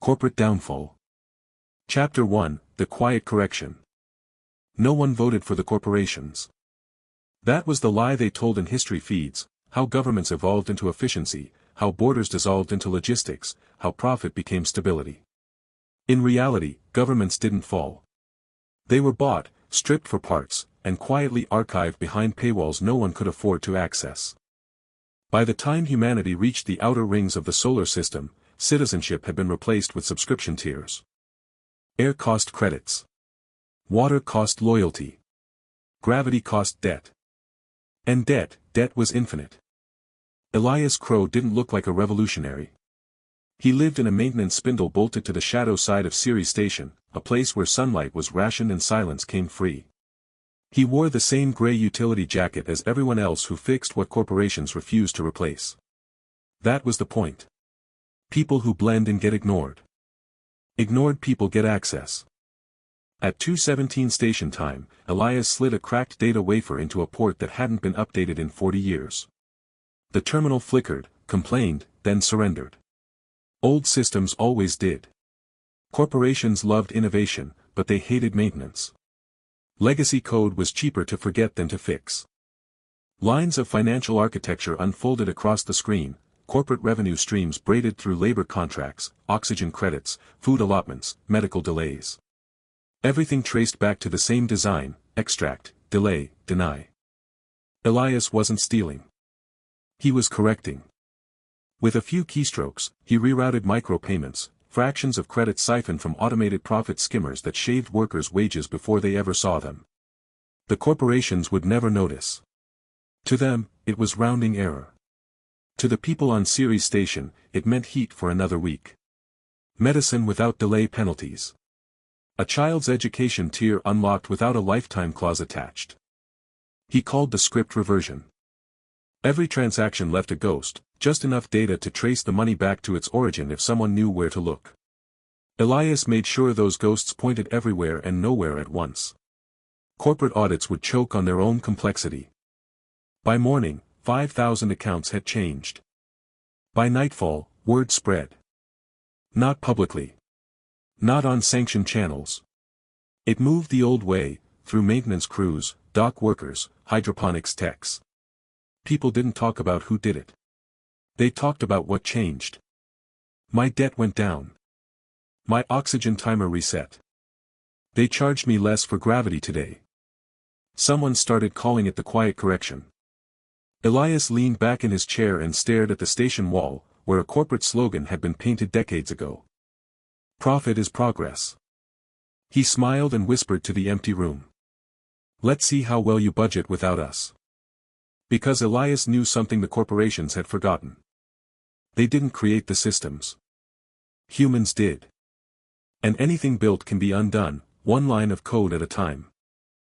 Corporate Downfall. Chapter 1, The Quiet Correction. No one voted for the corporations. That was the lie they told in history feeds, how governments evolved into efficiency, how borders dissolved into logistics, how profit became stability. In reality, governments didn't fall. They were bought, stripped for parts, and quietly archived behind paywalls no one could afford to access. By the time humanity reached the outer rings of the solar system, citizenship had been replaced with subscription tiers. Air cost credits. Water cost loyalty. Gravity cost debt. And debt was infinite. Elias Crow didn't look like a revolutionary. He lived in a maintenance spindle bolted to the shadow side of Ceres Station, a place where sunlight was rationed and silence came free. He wore the same gray utility jacket as everyone else who fixed what corporations refused to replace. That was the point. People who blend and get ignored. Ignored people get access. At 2:17 station time, Elias slid a cracked data wafer into a port that hadn't been updated in 40 years. The terminal flickered, complained, then surrendered. Old systems always did. Corporations loved innovation, but they hated maintenance. Legacy code was cheaper to forget than to fix. Lines of financial architecture unfolded across the screen, corporate revenue streams braided through labor contracts, oxygen credits, food allotments, medical delays. Everything traced back to the same design: extract, delay, deny. Elias wasn't stealing. He was correcting. With a few keystrokes, he rerouted micropayments, fractions of credit siphoned from automated profit skimmers that shaved workers' wages before they ever saw them. The corporations would never notice. To them, it was rounding error. To the people on Ceres Station, it meant heat for another week. Medicine without delay penalties. A child's education tier unlocked without a lifetime clause attached. He called the script reversion. Every transaction left a ghost, just enough data to trace the money back to its origin if someone knew where to look. Elias made sure those ghosts pointed everywhere and nowhere at once. Corporate audits would choke on their own complexity. By morning, 5,000 accounts had changed. By nightfall, word spread. Not publicly. Not on sanctioned channels. It moved the old way, through maintenance crews, dock workers, hydroponics techs. People didn't talk about who did it. They talked about what changed. My debt went down. My oxygen timer reset. They charged me less for gravity today. Someone started calling it the quiet correction. Elias leaned back in his chair and stared at the station wall, where a corporate slogan had been painted decades ago. Profit is progress. He smiled and whispered to the empty room. Let's see how well you budget without us. Because Elias knew something the corporations had forgotten. They didn't create the systems. Humans did. And anything built can be undone, one line of code at a time.